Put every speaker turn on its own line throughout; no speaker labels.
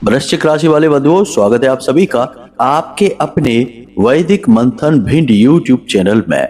वृश्चिक राशि वाले बंधुओं, स्वागत है आप सभी का आपके अपने वैदिक मंथन भिंड यूट्यूब चैनल में।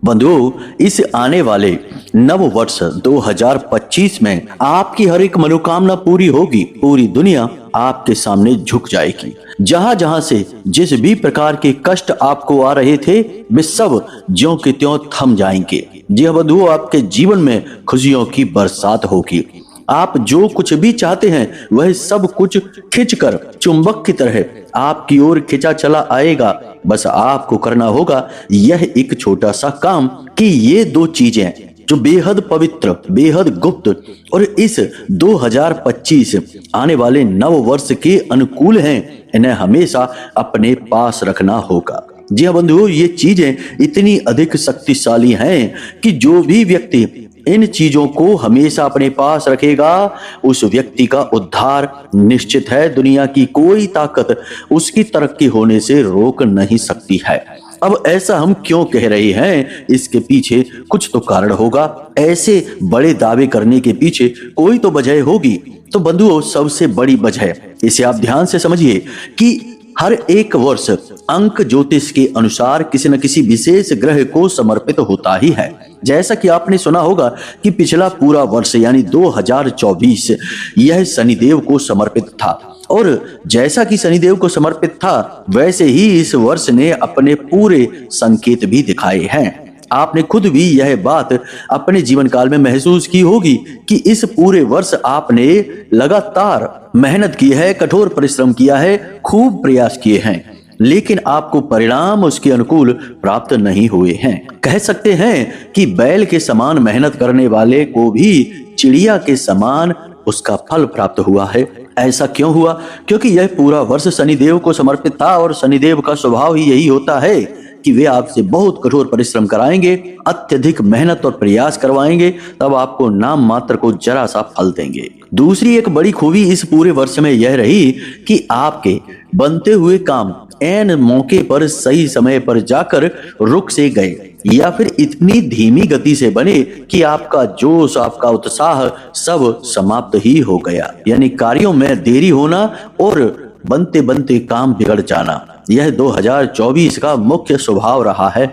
बंधुओं, इस आने वाले नव वर्ष 2025 में आपकी हर एक मनोकामना पूरी होगी। पूरी दुनिया आपके सामने झुक जाएगी। जहां जहां से जिस भी प्रकार के कष्ट आपको आ रहे थे, वे सब ज्यों के त्यों थम जाएंगे। जी हाँ बंधुओं, आपके जीवन में खुशियों की बरसात होगी। आप जो कुछ भी चाहते हैं वह सब कुछ खिंचकर चुंबक की तरह आपकी ओर खिंचा चला आएगा। बस आपको करना होगा यह एक छोटा सा काम कि ये दो चीजें जो बेहद पवित्र, बेहद गुप्त और इस 2025 आने वाले नव वर्ष के अनुकूल हैं, इन्हें हमेशा अपने पास रखना होगा। जी हाँ बंधुओं, ये चीजें इतनी अधिक शक्तिशाली हैं कि जो भी व्यक्ति इन चीजों को हमेशा अपने पास रखेगा, उस व्यक्ति का उद्धार निश्चित है। दुनिया की कोई ताकत उसकी तरक्की होने से रोक नहीं सकती है। अब ऐसा हम क्यों कह रहे हैं, इसके पीछे कुछ तो कारण होगा। ऐसे बड़े दावे करने के पीछे कोई तो वजह होगी। तो बंधुओं, सबसे बड़ी वजह, इसे आप ध्यान से समझिए कि हर एक वर्ष अंक ज्योतिष के अनुसार किसी न किसी विशेष ग्रह को समर्पित होता ही है। जैसा कि आपने सुना होगा कि पिछला पूरा वर्ष यानी 2024 यह शनिदेव को समर्पित था, और जैसा कि शनिदेव को समर्पित था वैसे ही इस वर्ष ने अपने पूरे संकेत भी दिखाए हैं। आपने खुद भी यह बात अपने जीवन काल में महसूस की होगी कि इस पूरे वर्ष आपने लगातार मेहनत की है, कठोर परिश्रम किया है, खूब प्रयास किए हैं, लेकिन आपको परिणाम उसके अनुकूल प्राप्त नहीं हुए हैं। कह सकते हैं कि बैल के समान मेहनत करने वाले को भी चिड़िया के समान उसका फल प्राप्त हुआ है। ऐसा क्यों हुआ? क्योंकि यह पूरा वर्ष शनिदेव को समर्पित था, और शनिदेव का स्वभाव ही यही होता है कि वे आपसे बहुत कठोर परिश्रम कराएंगे, अत्यधिक मेहनत और प्रयास करवाएंगे, तब आपको नाम मात्र को जरा सा फल देंगे। दूसरी एक बड़ी खूबी इस पूरे वर्ष में यह रही कि आपके बनते हुए काम ऐन मौके पर सही समय पर जाकर रुक से गए, या फिर इतनी धीमी गति से बने कि आपका जोश, आपका उत्साह सब समाप्त ही हो गया। यानी कार्यों में देरी होना और बनते बनते काम बिगड़ जाना, यह 2024 का मुख्य स्वभाव रहा है।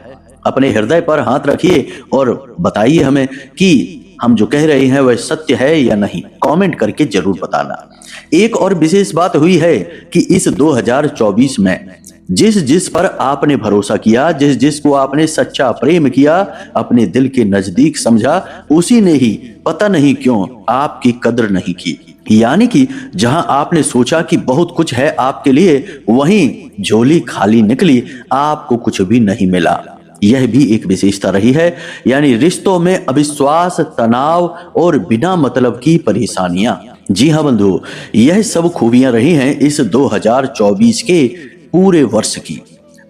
अपने हृदय पर हाथ रखिए और बताइए हमें कि हम जो कह रहे हैं वह सत्य है या नहीं। कमेंट करके जरूर बताना। एक और विशेष बात हुई है कि इस 2024 में जिस जिस पर आपने भरोसा किया, जिस जिस को आपने सच्चा प्रेम किया, अपने दिल के नजदीक समझा, उसी ने ही पता नहीं क्यों आपकी कदर नहीं की। यानी कि जहां आपने सोचा कि बहुत कुछ है आपके लिए, वहीं झोली खाली निकली, आपको कुछ भी नहीं मिला। यह भी एक विशेषता रही है। यानी रिश्तों में अविश्वास, तनाव और बिना मतलब की परेशानियां। जी हाँ बंधु, यह सब खूबियां रही हैं इस 2024 के पूरे वर्ष की।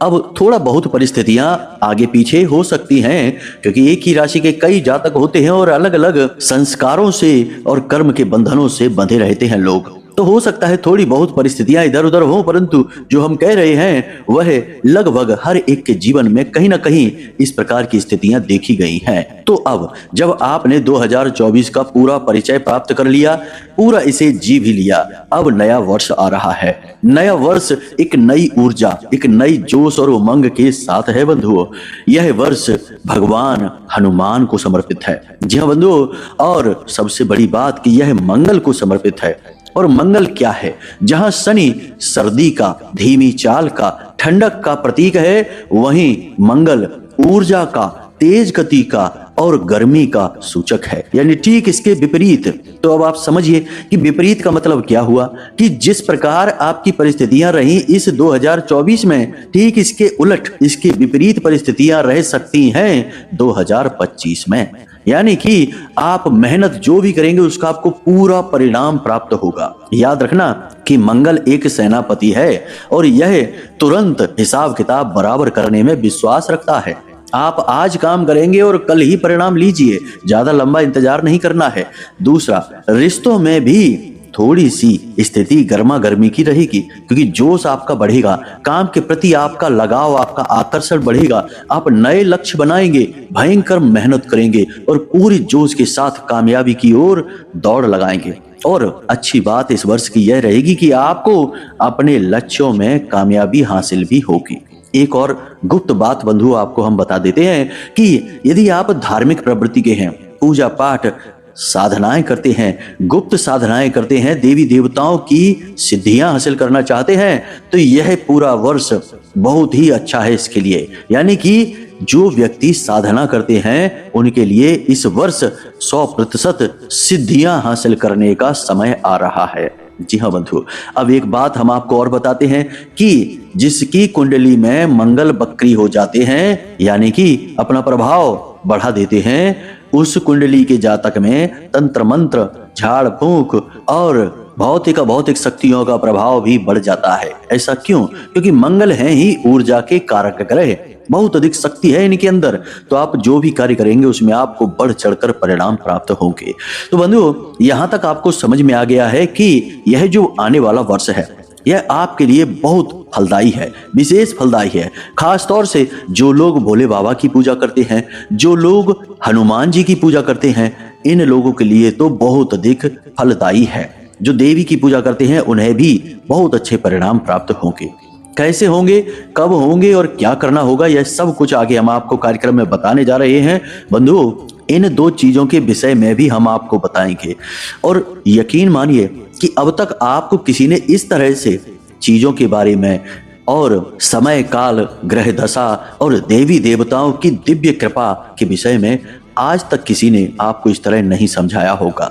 अब थोड़ा बहुत परिस्थितियां आगे पीछे हो सकती हैं, क्योंकि एक ही राशि के कई जातक होते हैं और अलग अलग संस्कारों से और कर्म के बंधनों से बंधे रहते हैं लोग। तो हो सकता है थोड़ी बहुत परिस्थितियां इधर उधर हो, परंतु जो हम कह रहे हैं वह लगभग हर एक के जीवन में कहीं ना कहीं इस प्रकार की स्थितियां देखी गई हैं। तो अब जब आपने 2024 का पूरा परिचय प्राप्त कर लिया, पूरा इसे जी भी लिया, अब नया वर्ष आ रहा है। नया वर्ष एक नई ऊर्जा, एक नई जोश और उमंग के साथ है बंधुओं। यह वर्ष भगवान हनुमान को समर्पित है। जी हाँ बंधुओं, और सबसे बड़ी बात कि यह मंगल को समर्पित है। और मंगल क्या है? जहां शनि सर्दी का, धीमी चाल का, ठंडक का प्रतीक है, वहीं मंगल ऊर्जा का, तेज गति का और गर्मी का सूचक है। यानी ठीक इसके विपरीत। तो अब आप समझिए कि विपरीत का मतलब क्या हुआ, कि जिस प्रकार आपकी परिस्थितियां रही इस 2024 में, ठीक इसके उलट, इसके विपरीत परिस्थितियां रह सकती हैं 2025 में। यानी कि आप मेहनत जो भी करेंगे उसका आपको पूरा परिणाम प्राप्त होगा। याद रखना कि मंगल एक सेनापति है और यह तुरंत हिसाब किताब बराबर करने में विश्वास रखता है। आप आज काम करेंगे और कल ही परिणाम लीजिए, ज्यादा लंबा इंतजार नहीं करना है। दूसरा, रिश्तों में भी थोड़ी सी स्थिति गर्मा गर्मी की रहेगी, क्योंकि जोश आपका बढ़ेगा, काम के प्रति आपका लगाव, आपका आकर्षण बढ़ेगा, आप नए लक्ष्य बनाएंगे, भयंकर मेहनत करेंगे और पूरी जोश के साथ कामयाबी की ओर दौड़ लगाएंगे। और अच्छी बात इस वर्ष की यह रहेगी कि आपको अपने लक्ष्यों में कामयाबी हासिल भी होगी। एक और गुप्त बात बंधु आपको हम बता देते हैं कि यदि आप धार्मिक प्रवृत्ति के हैं, पूजा पाठ साधनाएं करते हैं, गुप्त साधनाएं करते हैं, देवी देवताओं की सिद्धियां हासिल करना चाहते हैं, तो यह पूरा वर्ष बहुत ही अच्छा है इसके लिए। यानी कि जो व्यक्ति साधना करते हैं उनके लिए इस वर्ष 100% सिद्धियां हासिल करने का समय आ रहा है। जी हाँ बंधु, अब एक बात हम आपको और बताते हैं कि जिसकी कुंडली में मंगल बक्री हो जाते हैं, यानी कि अपना प्रभाव बढ़ा देते हैं, उस कुंडली के जातक में तंत्र मंत्र, झाड़ फूंक और भौतिक अभौतिक शक्तियों का प्रभाव भी बढ़ जाता है। ऐसा क्यों? क्योंकि मंगल है ही ऊर्जा के कारक ग्रह, बहुत अधिक शक्ति है इनके अंदर, तो आप जो भी कार्य करेंगे उसमें आपको बढ़ चढ़कर परिणाम प्राप्त होंगे। तो बंधु, यहां तक आपको समझ में आ गया है कि यह जो आने वाला वर्ष है यह आपके लिए बहुत फलदायी है, विशेष फलदायी है। खास तौर से जो लोग भोले बाबा की पूजा करते हैं, जो लोग हनुमान जी की पूजा करते हैं, इन लोगों के लिए तो बहुत अधिक फलदायी है। जो देवी की पूजा करते हैं उन्हें भी बहुत अच्छे परिणाम प्राप्त होंगे। कैसे होंगे, कब होंगे और क्या करना होगा, यह सब कुछ आगे हम आपको कार्यक्रम में बताने जा रहे हैं। बंधु, इन दो चीजों के विषय में भी हम आपको बताएंगे और यकीन मानिए कि अब तक आपको किसी ने इस तरह से चीजों के बारे में और समय काल, ग्रह दशा और देवी देवताओं की दिव्य कृपा के विषय में आज तक किसी ने आपको इस तरह नहीं समझाया होगा।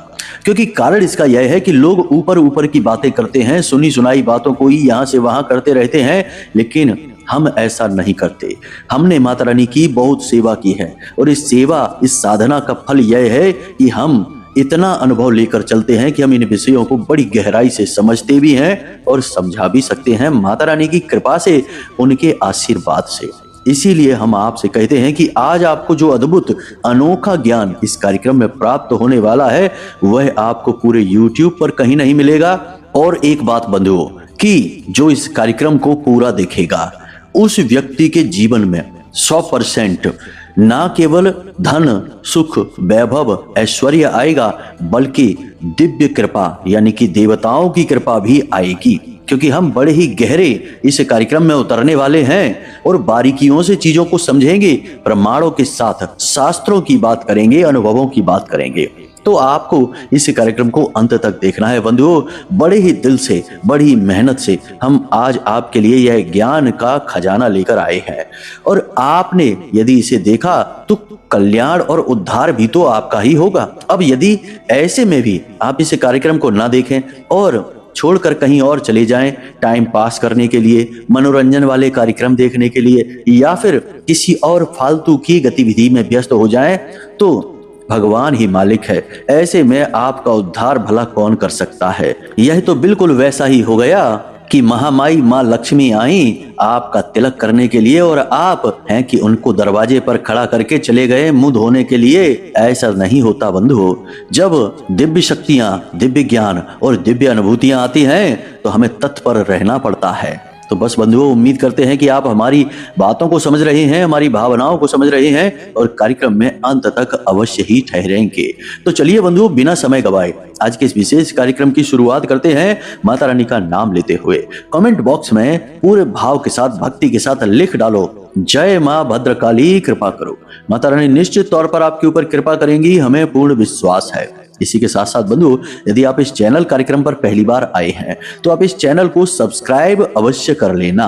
क्योंकि कारण इसका यह है कि लोग ऊपर ऊपर की बातें करते हैं, सुनी सुनाई बातों को ही यहां से वहां करते रहते हैं, लेकिन हम ऐसा नहीं करते। हमने माता रानी की बहुत सेवा की है और इस सेवा, इस साधना का फल यह है कि हम इतना अनुभव लेकर चलते हैं कि हम इन विषयों को बड़ी गहराई से समझते भी हैं और समझा भी सकते हैं माता रानी की कृपा से, उनके आशीर्वाद से। इसीलिए हम आपसे कहते हैं कि आज आपको जो अद्भुत अनोखा ज्ञान इस कार्यक्रम में प्राप्त होने वाला है वह आपको पूरे YouTube पर कहीं नहीं मिलेगा। और एक बात बंधुओं, कि जो इस कार्यक्रम को पूरा देखेगा उस व्यक्ति के जीवन में 100% ना केवल धन, सुख, वैभव, ऐश्वर्य आएगा, बल्कि दिव्य कृपा यानी कि देवताओं की कृपा भी आएगी। क्योंकि हम बड़े ही गहरे इस कार्यक्रम में उतरने वाले हैं और बारीकियों से चीजों को समझेंगे, प्रमाणों के साथ शास्त्रों की बात करेंगे, अनुभवों की बात करेंगे। तो आपको इस कार्यक्रम को अंत तक देखना है बंधुओं। बड़े ही दिल से, बड़ी मेहनत से हम आज आपके लिए यह ज्ञान का खजाना लेकर आए हैं और आपने यदि इसे देखा तो कल्याण और उद्धार भी तो आपका ही होगा। अब यदि ऐसे में भी आप इस कार्यक्रम को ना देखें और छोड़कर कहीं और चले जाएं, टाइम पास करने के लिए, मनोरंजन वाले कार्यक्रम देखने के लिए, या फिर किसी और फालतू की गतिविधि में व्यस्त हो जाएं, तो भगवान ही मालिक है। ऐसे में आपका उद्धार भला कौन कर सकता है। यह तो बिल्कुल वैसा ही हो गया कि महामाई माँ लक्ष्मी आई आपका तिलक करने के लिए और आप हैं कि उनको दरवाजे पर खड़ा करके चले गए मुंह धोने के लिए। ऐसा नहीं होता बंधु। जब दिव्य शक्तियां, दिव्य ज्ञान और दिव्य अनुभूतियां आती हैं तो हमें तत्पर रहना पड़ता है। तो बस बंधुओं, उम्मीद करते हैं कि आप हमारी बातों को समझ रहे हैं, हमारी भावनाओं को समझ रहे हैं और कार्यक्रम में अंत तक अवश्य ही ठहरेंगे। तो चलिए बंधुओं, बिना समय गवाए आज के इस विशेष कार्यक्रम की शुरुआत करते हैं माता रानी का नाम लेते हुए। कमेंट बॉक्स में पूरे भाव के साथ, भक्ति के साथ लिख डालो, जय माँ भद्रकाली कृपा करो। माता रानी निश्चित तौर पर आपके ऊपर कृपा करेंगी, हमें पूर्ण विश्वास है। इसी के साथ साथ बंधु, यदि आप इस चैनल कार्यक्रम पर पहली बार आए हैं तो आप इस चैनल को सब्सक्राइब अवश्य कर लेना।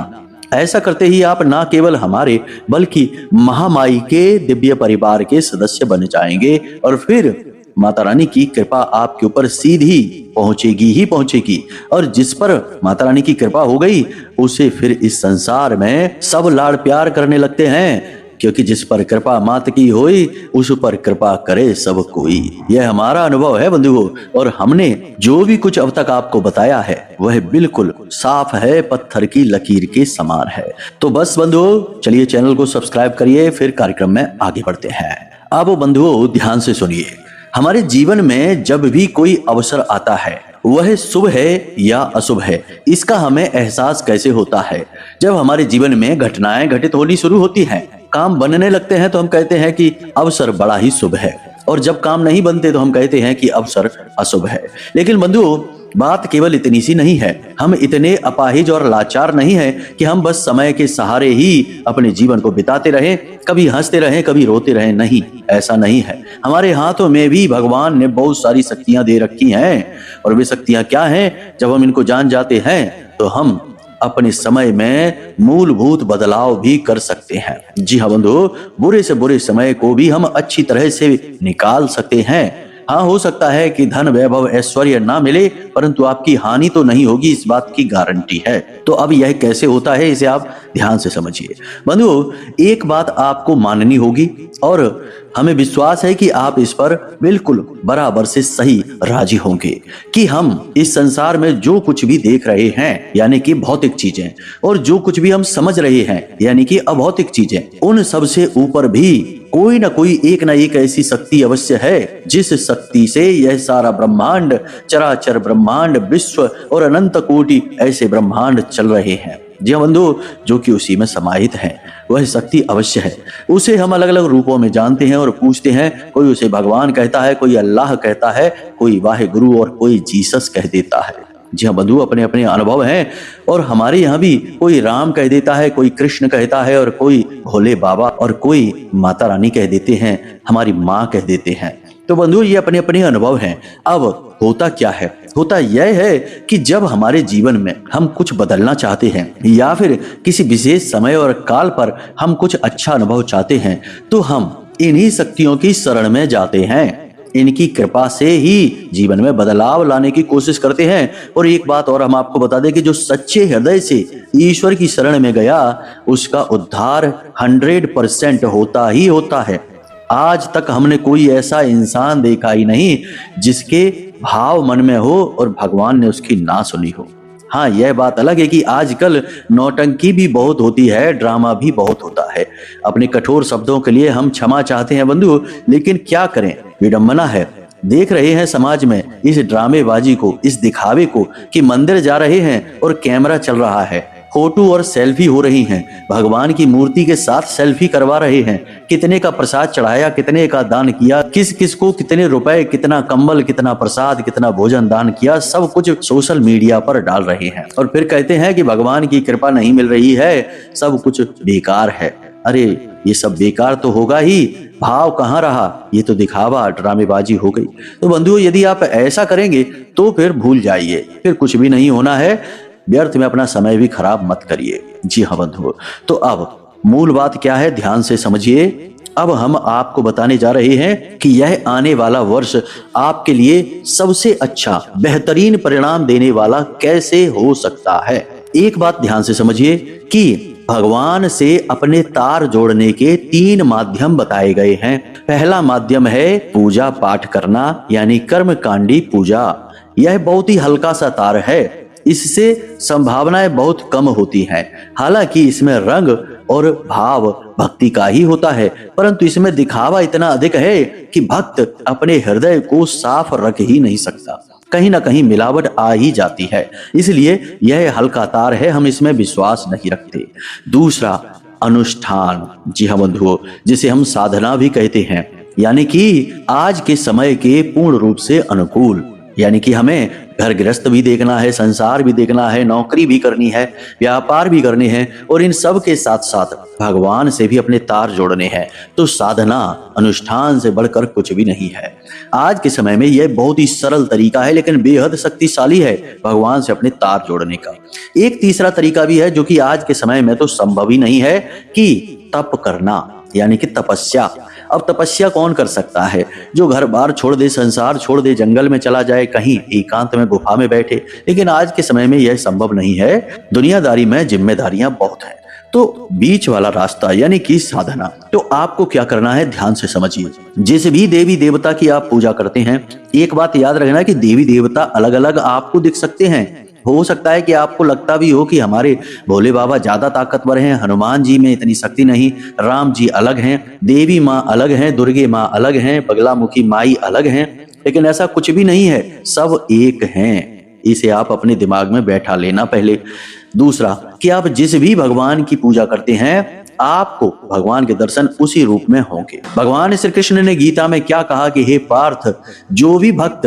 ऐसा करते ही आप ना केवल हमारे बल्कि महामाई के दिव्य परिवार के सदस्य बन जाएंगे और फिर माता रानी की कृपा आपके ऊपर सीधी पहुंचेगी ही पहुंचेगी। और जिस पर माता रानी की कृपा हो गई उसे फिर इस संसार में सब लाड़ प्यार करने लगते हैं, क्योंकि जिस पर कृपा मात की होई उस पर कृपा करे सब कोई। यह हमारा अनुभव है बंधुओं और हमने जो भी कुछ अब तक आपको बताया है वह बिल्कुल साफ है, पत्थर की लकीर के समान है। तो बस बंधुओं, चलिए चैनल को सब्सक्राइब करिए, फिर कार्यक्रम में आगे बढ़ते हैं। अब बंधुओं ध्यान से सुनिए, हमारे जीवन में जब भी कोई अवसर आता है वह शुभ है या अशुभ है, इसका हमें एहसास कैसे होता है? जब हमारे जीवन में घटनाएं घटित होनी शुरू होती हैं, काम बनने लगते हैं तो हम कहते हैं कि अवसर बड़ा ही शुभ है। और जब काम नहीं बनते तो हम कहते हैं कि अवसर अशुभ है। लेकिन बंधुओं, बात केवल इतनी सी नहीं है। हम इतने अपाहिज और लाचार नहीं है कि हम बस समय के सहारे ही अपने जीवन को बिताते रहें, कभी हंसते रहें, कभी रोते रहें। नहीं, ऐसा नहीं है। हमारे हाथों में भी भगवान ने बहुत सारी शक्तियां दे रखी हैं, और वे शक्तियां क्या हैं? जब हम इनको जान जाते हैं तो हम अपने समय में मूलभूत बदलाव भी कर सकते हैं। जी हाँ बंधु, बुरे से बुरे समय को भी हम अच्छी तरह से निकाल सकते हैं। हाँ, हो सकता है कि धन वैभव ऐश्वर्य ना मिले, परंतु आपकी हानि तो नहीं होगी, इस बात की गारंटी है। तो अब यह कैसे होता है, इसे आप ध्यान से समझिए। बंधुओं, एक बात आपको माननी होगी और हमें विश्वास है कि आप इस पर बिल्कुल बराबर से सही राजी होंगे कि हम इस संसार में जो कुछ भी देख रहे हैं, यानी कि भौतिक चीजें, और जो कुछ भी हम समझ रहे हैं, यानी कि अभौतिक चीजें, उन सब से ऊपर भी कोई ना कोई एक ना एक ऐसी शक्ति अवश्य है जिस शक्ति से यह सारा ब्रह्मांड, चराचर ब्रह्मांड, विश्व और अनंत कोटि ऐसे ब्रह्मांड चल रहे हैं। जी हाँ बंधु, जो कि उसी में समाहित है, वह शक्ति अवश्य है। उसे हम अलग अलग रूपों में जानते हैं और पूछते हैं। कोई उसे भगवान कहता है, कोई अल्लाह कहता है, कोई वाहे गुरु और कोई जीसस कह देता है। जी हाँ बंधु, अपने अपने अनुभव हैं, और हमारे यहाँ भी कोई राम कह देता है, कोई कृष्ण कहता है, और कोई भोले बाबा, और कोई माता रानी कह देते हैं, हमारी माँ कह देते हैं। तो बंधु, ये अपने अपने अनुभव हैं। अब होता क्या है? होता यह है कि जब हमारे जीवन में हम कुछ बदलना चाहते हैं, या फिर किसी विशेष समय और काल पर हम कुछ अच्छा अनुभव चाहते हैं, तो हम इन्हीं शक्तियों की शरण में जाते हैं। इनकी कृपा से ही जीवन में बदलाव लाने की कोशिश करते हैं। और एक बात और हम आपको बता दें कि जो सच्चे हृदय से ईश्वर की शरण में गया, उसका उद्धार 100% होता ही होता है। आज तक हमने कोई ऐसा इंसान देखा ही नहीं जिसके भाव मन में हो और भगवान ने उसकी ना सुनी हो। हाँ, यह बात अलग है कि आजकल नौटंकी भी बहुत होती है, ड्रामा भी बहुत होता है। अपने कठोर शब्दों के लिए हम क्षमा चाहते हैं बंधु, लेकिन क्या करें, विडंबना है। देख रहे हैं समाज में इस ड्रामेबाजी को, इस दिखावे को, कि मंदिर जा रहे हैं और कैमरा चल रहा है, फोटो और सेल्फी हो रही हैं, भगवान की मूर्ति के साथ सेल्फी करवा रहे हैं, कितने का प्रसाद चढ़ाया, कितने का दान किया, किस किस को कितने रुपए, कितना कंबल, कितना प्रसाद, कितना भोजन दान किया, सब कुछ सोशल मीडिया पर डाल रहे हैं। और फिर कहते हैं कि भगवान की कृपा नहीं मिल रही है, सब कुछ बेकार है। अरे, ये सब बेकार तो होगा ही, भाव कहाँ रहा? ये तो दिखावा, ड्रामेबाजी हो गई। तो बंधुओं, यदि आप ऐसा करेंगे तो फिर भूल जाइए, फिर कुछ भी नहीं होना है। व्यर्थ में अपना समय भी खराब मत करिए। जी हाँ बंधुओं, तो अब मूल बात क्या है, ध्यान से समझिए। अब हम आपको बताने जा रहे हैं कि यह आने वाला वर्ष आपके लिए सबसे अच्छा, बेहतरीन परिणाम देने वाला कैसे हो सकता है। एक बात ध्यान से समझिए कि भगवान से अपने तार जोड़ने के 3 माध्यम बताए गए हैं। पहला माध्यम है पूजा पाठ करना, यानी कर्मकांडी पूजा। यह बहुत ही हल्का सा तार है, इससे संभावनाएं बहुत कम होती हैं। हालांकि इसमें रंग और भाव भक्ति का ही होता है, परंतु इसमें दिखावा इतना अधिक है कि भक्त अपने हृदय को साफ रख ही नहीं सकता, कहीं ना कहीं मिलावट आ ही जाती है। इसलिए यह हल्का तार है, हम इसमें विश्वास नहीं रखते। दूसरा, अनुष्ठान। जी हाँ बंधुओं, जिसे हम साधना भी कहते हैं, यानी कि आज के समय के पूर्ण रूप से अनुकूल। यानी कि हमें घर गृहस्थ भी देखना है, संसार भी देखना है, नौकरी भी करनी है, व्यापार भी करने हैं, और इन सब के साथ साथ भगवान से भी अपने तार जोड़ने हैं। तो साधना, अनुष्ठान से बढ़कर कुछ भी नहीं है। आज के समय में यह बहुत ही सरल तरीका है, लेकिन बेहद शक्तिशाली है भगवान से अपने तार जोड़ने का। एक तीसरा तरीका भी है जो कि आज के समय में तो संभव ही नहीं है, कि तप करना, यानी कि तपस्या। अब तपस्या कौन कर सकता है? जो घर बार छोड़ दे, संसार छोड़ दे, जंगल में चला जाए, कहीं एकांत में गुफा में बैठे। लेकिन आज के समय में यह संभव नहीं है, दुनियादारी में जिम्मेदारियां बहुत हैं। तो बीच वाला रास्ता, यानी कि साधना। तो आपको क्या करना है, ध्यान से समझिए। जिस भी देवी देवता की आप पूजा करते हैं, एक बात याद रखना कि देवी देवता अलग अलग आपको दिख सकते हैं। हो सकता है कि आपको लगता भी हो कि हमारे भोले बाबा ज्यादा ताकतवर हैं, हनुमान जी में इतनी शक्ति नहीं, राम जी अलग हैं, देवी माँ अलग हैं, दुर्गे माँ अलग हैं, बगलामुखी माई अलग हैं। लेकिन ऐसा कुछ भी नहीं है, सब एक हैं। इसे आप अपने दिमाग में बैठा लेना पहले। दूसरा, कि आप जिस भी भगवान की पूजा करते हैं, आपको भगवान के दर्शन उसी रूप में होंगे। भगवान श्री कृष्ण ने गीता में क्या कहा कि हे पार्थ, जो भी भक्त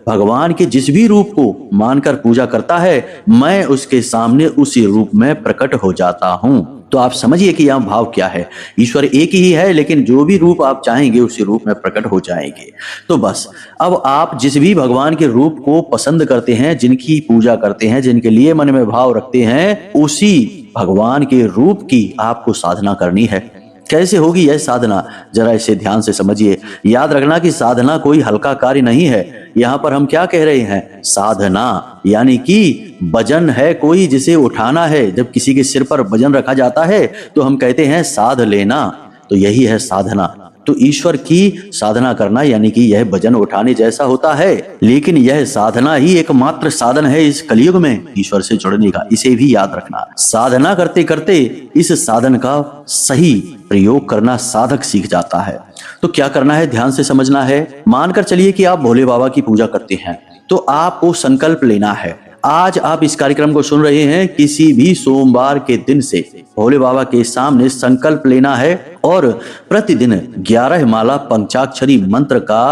भगवान के जिस भी रूप को मानकर पूजा करता है, मैं उसके सामने उसी रूप में प्रकट हो जाता हूं। तो आप समझिए कि यह भाव क्या है। ईश्वर एक ही है, लेकिन जो भी रूप आप चाहेंगे उसी रूप में प्रकट हो जाएंगे। तो बस अब आप जिस भी भगवान के रूप को पसंद करते हैं, जिनकी पूजा करते हैं, जिनके लिए मन में भाव रखते हैं, उसी भगवान के रूप की आपको साधना करनी है। कैसे होगी यह साधना, जरा इसे ध्यान से समझिए। याद रखना कि साधना कोई हल्का कार्य नहीं है। यहाँ पर हम क्या कह रहे हैं, साधना यानी कि वजन है कोई जिसे उठाना है। जब किसी के सिर पर वजन रखा जाता है तो हम कहते हैं साध लेना, तो यही है साधना। तो ईश्वर की साधना करना यानी कि यह वजन उठाने जैसा होता है, लेकिन यह साधना ही एकमात्र साधन है इस कलयुग में ईश्वर से जुड़ने का। इसे भी याद रखना। साधना करते करते इस साधन का सही प्रयोग करना साधक सीख जाता है। तो क्या करना है, ध्यान से समझना है। मानकर चलिए कि आप भोले बाबा की पूजा करते हैं, तो आपको संकल्प लेना है। आज आप इस कार्यक्रम को सुन रहे हैं, किसी भी सोमवार के दिन से भोले बाबा के सामने संकल्प लेना है और प्रतिदिन 11 माला पंचाक्षरी मंत्र का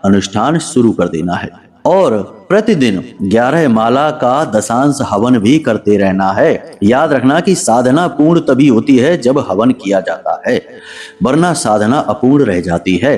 अनुष्ठान शुरू कर देना है और प्रतिदिन 11 माला का दशांश हवन भी करते रहना है। याद रखना कि साधना पूर्ण तभी होती है जब हवन किया जाता है, वरना साधना अपूर्ण रह जाती है।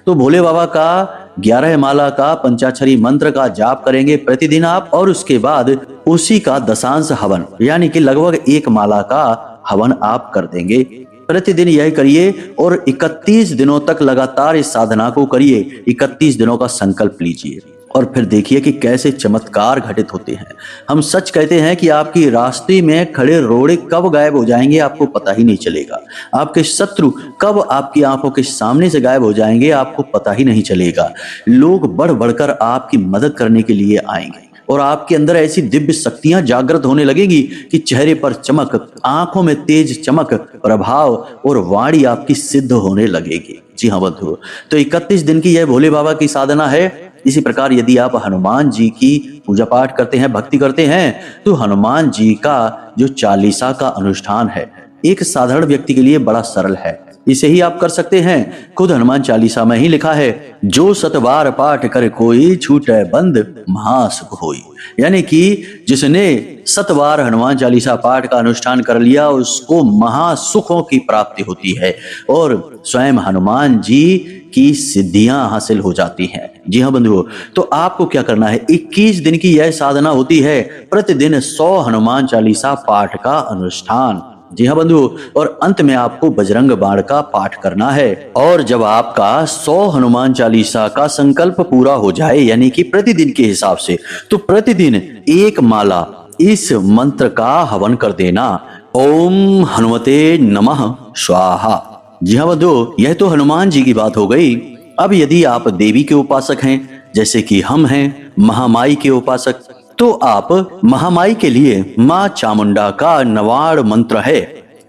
तो भोले बाबा का 11 माला का पंचाक्षरी मंत्र का जाप करेंगे प्रतिदिन आप, और उसके बाद उसी का दशांश हवन यानी कि लगभग 1 माला का हवन आप कर देंगे। प्रतिदिन यह करिए और 31 दिनों तक लगातार इस साधना को करिए। 31 दिनों का संकल्प लीजिए और फिर देखिए कि कैसे चमत्कार घटित होते हैं। हम सच कहते हैं कि आपकी रास्ते में खड़े रोड़े कब गायब हो जाएंगे आपको पता ही नहीं चलेगा। आपके शत्रु कब आपकी आंखों के सामने से गायब हो जाएंगे आपको पता ही नहीं चलेगा। लोग बढ़ बढ़कर आपकी मदद करने के लिए आएंगे और आपके अंदर ऐसी दिव्य शक्तियां जागृत होने लगेगी कि चेहरे पर चमक, आंखों में तेज चमक, प्रभाव और वाणी आपकी सिद्ध होने लगेगी। जी हाँ बंधु, तो 31 दिन की यह भोले बाबा की साधना है। इसी प्रकार यदि आप हनुमान जी की पूजा पाठ करते हैं, भक्ति करते हैं, तो हनुमान जी का जो चालीसा का अनुष्ठान है एक साधारण व्यक्ति के लिए बड़ा सरल है। इसे ही आप कर सकते हैं। खुद हनुमान चालीसा में ही लिखा है, जो 7 बार पाठ करे कोई, छूटे बंद महासुख होई। यानी कि जिसने 7 बार हनुमान चालीसा पाठ का अनुष्ठान कर लिया उसको महासुखों की प्राप्ति होती है और स्वयं हनुमान जी की सिद्धियां हासिल हो जाती हैं। जी हाँ बंधुओं, तो आपको क्या करना है, 21 दिन की यह साधना होती है, प्रतिदिन 100 हनुमान चालीसा पाठ का अनुष्ठान। जी हाँ बंधु, और अंत में आपको बजरंग बाण का पाठ करना है। और जब आपका 100 हनुमान चालीसा का संकल्प पूरा हो जाए यानी कि प्रतिदिन के हिसाब से, तो प्रतिदिन 1 माला इस मंत्र का हवन कर देना। ओम हनुमते नमः स्वाहा। जी हाँ बंधु, यह तो हनुमान जी की बात हो गई। अब यदि आप देवी के उपासक हैं, जैसे कि हम हैं महामाई के उपासक, तो आप महामाई के लिए माँ चामुंडा का नवाड़ मंत्र है,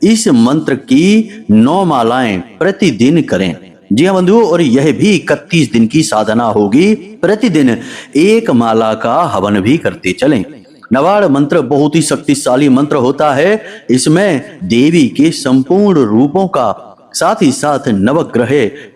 इस मंत्र की 9 मालाएं प्रतिदिन करें। जी हाँ बंधुओं, और यह भी 31 दिन की साधना होगी। प्रतिदिन 1 माला का हवन भी करते चलें। नवाड़ मंत्र बहुत ही शक्तिशाली मंत्र होता है। इसमें देवी के संपूर्ण रूपों का, साथ ही साथ नवग्रह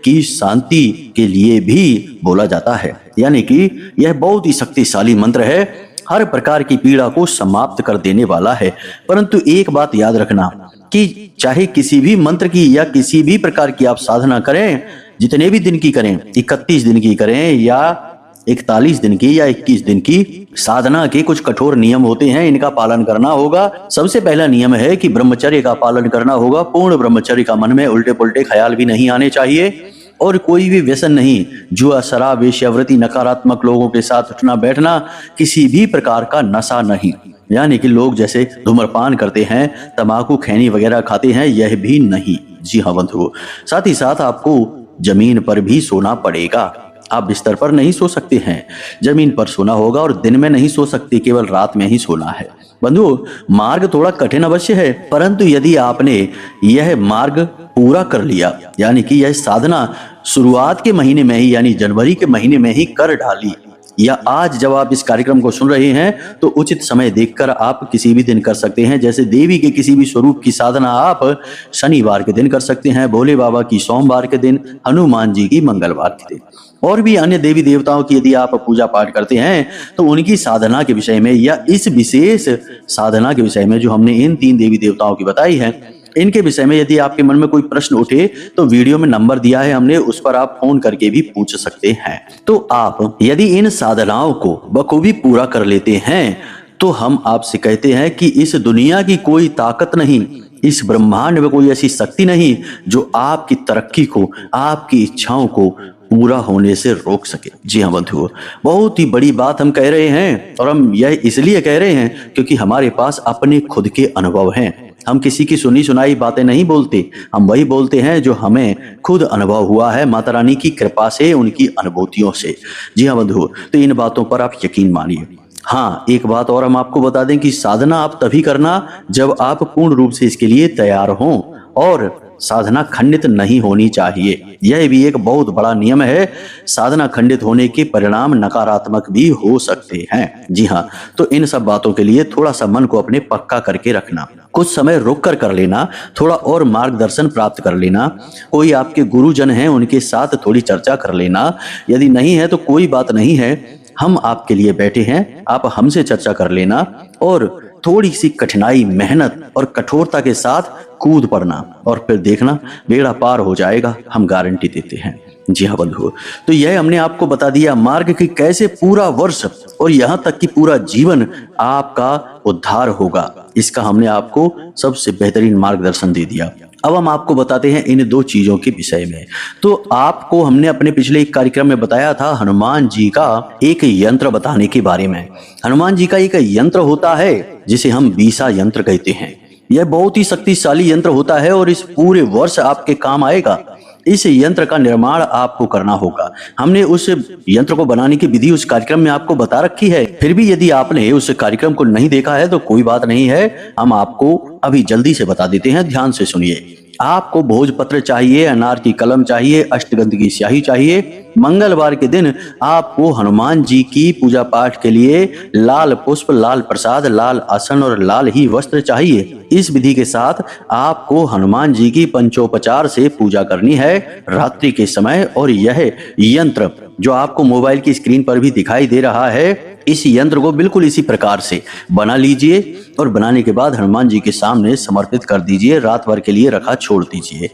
की शांति के लिए भी बोला जाता है। यानी कि यह बहुत ही शक्तिशाली मंत्र है, हर प्रकार की पीड़ा को समाप्त कर देने वाला है। परंतु एक बात याद रखना कि चाहे किसी भी मंत्र की या किसी भी प्रकार की आप साधना करें, जितने भी दिन की करें, 31 दिन की करें या 41 दिन की या 21 दिन की, साधना के कुछ कठोर नियम होते हैं, इनका पालन करना होगा। सबसे पहला नियम है कि ब्रह्मचर्य का पालन करना होगा। पूर्ण ब्रह्मचर्य का, मन में उल्टे पुल्टे ख्याल भी नहीं आने चाहिए और कोई भी व्यसन नहीं, जुआ, शराब, वेश्यावृत्ति, नकारात्मक लोगों के साथ उठना बैठना, किसी भी प्रकार का नशा नहीं। यानी कि लोग जैसे धूम्रपान करते हैं, तंबाकू, खैनी वगैरह खाते हैं, यह भी नहीं। जी हाँ बंधुओं, साथ ही साथ आपको जमीन पर भी सोना पड़ेगा। आप बिस्तर पर नहीं सो सकते हैं, जमीन पर सोना होगा और दिन में नहीं सो सकते, केवल रात में ही सोना है। बंधुओं, मार्ग थोड़ा कठिन अवश्य है, परंतु यदि आपने यह मार्ग पूरा कर लिया, यानी कि यह साधना शुरुआत के महीने में ही यानी जनवरी के महीने में ही कर डाली, या आज जब आप इस कार्यक्रम को सुन रहे हैं तो उचित समय देखकर आप किसी भी दिन कर सकते हैं। जैसे देवी के किसी भी स्वरूप की साधना आप शनिवार के दिन कर सकते हैं, भोले बाबा की सोमवार के दिन, हनुमान जी की मंगलवार के दिन। और भी अन्य देवी देवताओं की यदि आप पूजा पाठ करते हैं तो उनकी साधना के विषय में या इस विशेष साधना के विषय में जो हमने इन 3 देवी देवताओं की बताई है, इनके विषय में यदि आपके मन में कोई प्रश्न उठे तो वीडियो में नंबर दिया है हमने, उस पर आप फोन करके भी पूछ सकते हैं। तो आप यदि इन साधनाओं को बखूबी पूरा कर लेते हैं तो हम आपसे कहते हैं कि इस दुनिया की कोई ताकत नहीं, इस ब्रह्मांड में कोई ऐसी शक्ति नहीं जो आपकी तरक्की को, आपकी इच्छाओं को पूरा होने से रोक सके। जी हाँ बंधुओं, बहुत ही बड़ी बात हम कह रहे हैं और हम यह इसलिए कह रहे हैं क्योंकि हमारे पास अपने खुद के अनुभव हैं। हम किसी की सुनी सुनाई बातें नहीं बोलते, हम वही बोलते हैं जो हमें खुद अनुभव हुआ है माता रानी की कृपा से, उनकी अनुभूतियों से। जी हाँ बंधुओं, तो इन बातों पर आप यकीन मानिए। हाँ, एक बात और हम आपको बता दें कि साधना आप तभी करना जब आप पूर्ण रूप से इसके लिए तैयार हों और साधना खंडित नहीं होनी चाहिए। यह भी एक बहुत बड़ा नियम है। साधना खंडित होने के परिणाम नकारात्मक भी हो सकते हैं। जी हाँ, तो इन सब बातों के लिए थोड़ा सा मन को अपने पक्का करके रखना, कुछ समय रुक कर लेना, थोड़ा और मार्गदर्शन प्राप्त कर लेना, कोई आपके गुरुजन हैं उनके साथ थोड़ी चर्चा कर लेना। यदि नहीं है तो कोई बात नहीं है, हम आपके लिए बैठे हैं, आप हमसे चर्चा कर लेना और थोड़ी सी कठिनाई, मेहनत और कठोरता के साथ कूद पड़ना और फिर देखना बेड़ा पार हो जाएगा, हम गारंटी देते हैं। जी हाँ बंधुओं, तो यह हमने आपको बता दिया मार्ग कि कैसे पूरा वर्ष और यहाँ तक कि पूरा जीवन आपका उद्धार होगा। इसका हमने आपको सबसे बेहतरीन मार्गदर्शन दे दिया। अब हम आपको बताते हैं इन 2 चीजों के विषय में। तो आपको हमने अपने पिछले एक कार्यक्रम में बताया था हनुमान जी का एक यंत्र बताने के बारे में। हनुमान जी का एक यंत्र होता है जिसे हम बीसा यंत्र कहते हैं। यह बहुत ही शक्तिशाली यंत्र होता है और इस पूरे वर्ष आपके काम आएगा। इस यंत्र का निर्माण आपको करना होगा। हमने उस यंत्र को बनाने की विधि उस कार्यक्रम में आपको बता रखी है। फिर भी यदि आपने उस कार्यक्रम को नहीं देखा है तो कोई बात नहीं है, हम आपको अभी जल्दी से बता देते हैं, ध्यान से सुनिए। आपको भोजपत्र चाहिए, अनार की कलम चाहिए, अष्टगंध की स्याही चाहिए। मंगलवार के दिन आपको हनुमान जी की पूजा पाठ के लिए लाल पुष्प, लाल प्रसाद, लाल आसन और लाल ही वस्त्र चाहिए। इस विधि के साथ आपको हनुमान जी की पंचोपचार से पूजा करनी है रात्रि के समय। और यह यंत्र जो आपको मोबाइल की स्क्रीन पर भी दिखाई दे रहा है, इस यंत्र को बिल्कुल इसी प्रकार से बना लीजिए और बनाने के बाद हनुमान जी के सामने समर्पित कर दीजिए। रात भर के लिए रखा छोड़ दीजिए।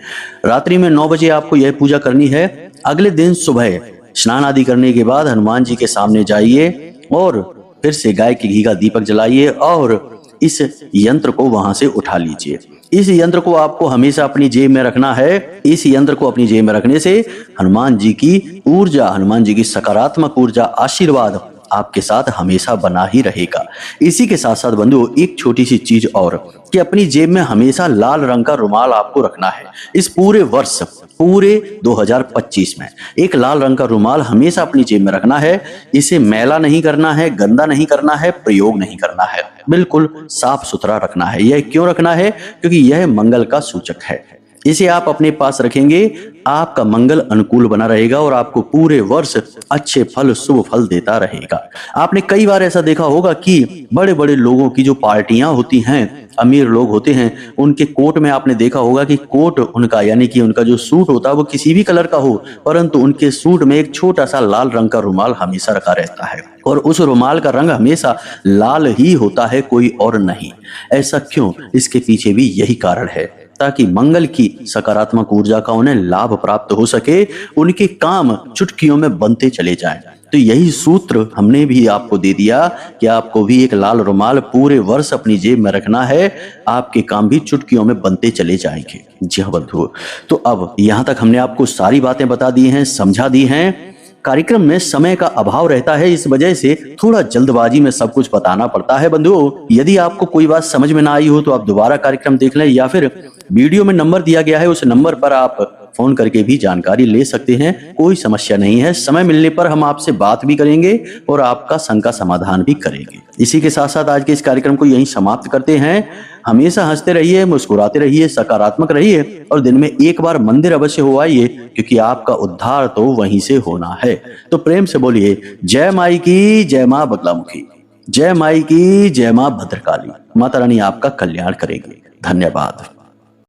रात्रि में 9 बजे आपको यह पूजा करनी है। अगले दिन सुबह स्नान आदि करने के बाद हनुमान जी के सामने जाइए और फिर से गाय के घी का दीपक जलाइए और इस यंत्र को वहां से उठा लीजिए। इस यंत्र को आपको हमेशा अपनी जेब में रखना है। इस यंत्र को अपनी जेब में रखने से हनुमान जी की ऊर्जा, हनुमान जी की सकारात्मक ऊर्जा, आशीर्वाद आपके साथ हमेशा बना ही रहेगा। इसी के साथ साथ बंधुओं, एक छोटी सी चीज और कि अपनी जेब में हमेशा लाल रंग का रुमाल आपको रखना है। इस पूरे वर्ष, पूरे 2025 में एक लाल रंग का रुमाल हमेशा अपनी जेब में रखना है। इसे मैला नहीं करना है, गंदा नहीं करना है, प्रयोग नहीं करना है, बिल्कुल साफ सुथरा रखना है। यह क्यों रखना है? क्योंकि यह मंगल का सूचक है। इसे आप अपने पास रखेंगे, आपका मंगल अनुकूल बना रहेगा और आपको पूरे वर्ष अच्छे फल, शुभ फल देता रहेगा। आपने कई बार ऐसा देखा होगा कि बड़े बड़े लोगों की जो पार्टियां होती हैं, अमीर लोग होते हैं, उनके कोट में आपने देखा होगा कि कोट उनका, यानी कि उनका जो सूट होता है वो किसी भी कलर का हो, परंतु उनके सूट में एक छोटा सा लाल रंग का रुमाल हमेशा रखा रहता है और उस रुमाल का रंग हमेशा लाल ही होता है, कोई और नहीं। ऐसा क्यों? इसके पीछे भी यही कारण है, ताकि मंगल की सकारात्मक ऊर्जा का उन्हें लाभ प्राप्त हो सके, उनके काम चुटकियों में बनते चले जाएं। तो यही सूत्र हमने भी आपको दे दिया कि आपको भी एक लाल रुमाल पूरे वर्ष अपनी जेब में रखना है, आपके काम भी चुटकियों में बनते चले जाएंगे। जी हाँ बंधुओं, तो अब यहाँ तक हमने आपको सारी बातें बता दी हैं, समझा दी हैं। कार्यक्रम में समय का अभाव रहता है, इस वजह से थोड़ा जल्दबाजी में सब कुछ बताना पड़ता है। बंधुओं, यदि आपको कोई बात समझ में ना आई हो तो आप दोबारा कार्यक्रम देख लें या फिर वीडियो में नंबर दिया गया है उस नंबर पर आप फोन करके भी जानकारी ले सकते हैं, कोई समस्या नहीं है। समय मिलने पर हम आपसे बात भी करेंगे और आपका शंका समाधान भी करेंगे। इसी के साथ साथ आज के इस कार्यक्रम को यहीं समाप्त करते हैं। हमेशा हंसते रहिए, मुस्कुराते रहिए, सकारात्मक रहिए और दिन में एक बार मंदिर अवश्य हो आइए, क्योंकि आपका उद्धार तो वहीं से होना है। तो प्रेम से बोलिए जय माई की, जय मां बगलामुखी, जय माई की, जय मां भद्रकाली। माता रानी आपका कल्याण करेगी। धन्यवाद।